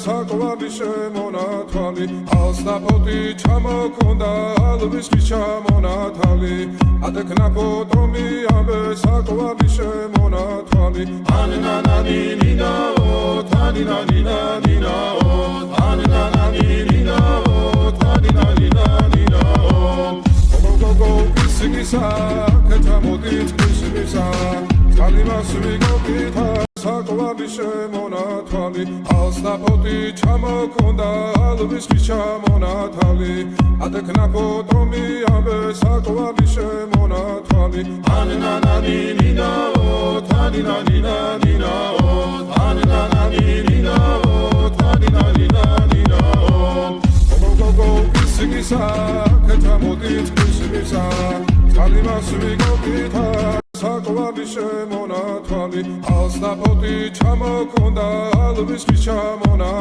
საკვარი შემონათვალი ალსნაფოთი ჩამოქონდა ალვის ჩამონათალი ადექნა ფოტომი ამბე საკვარი შემონათვალი ანანანინინაო თანინანინანინაო ანანანინინაო თანინანინანინაო გოგოგო ისგისა კეთამოდით ისგისა წალიმას ვიგოგითა საკვარი შემონათვალი ალსნაფოთი ჩამოქონდა ალვის ჩამონათალი ადექნა ფოტომი ამბე საკვარი შემონათვალი ანანანინინაო თანინანინანინაო ანანანინინაო თანინანინანინაო გოგოგო ისგისა კეთამოდით ისგისა წალიმას ვიგოგითა საკვარი შემონათვალი ალსნაფოთი ჩამოქონდა ალვის ჩამონათალი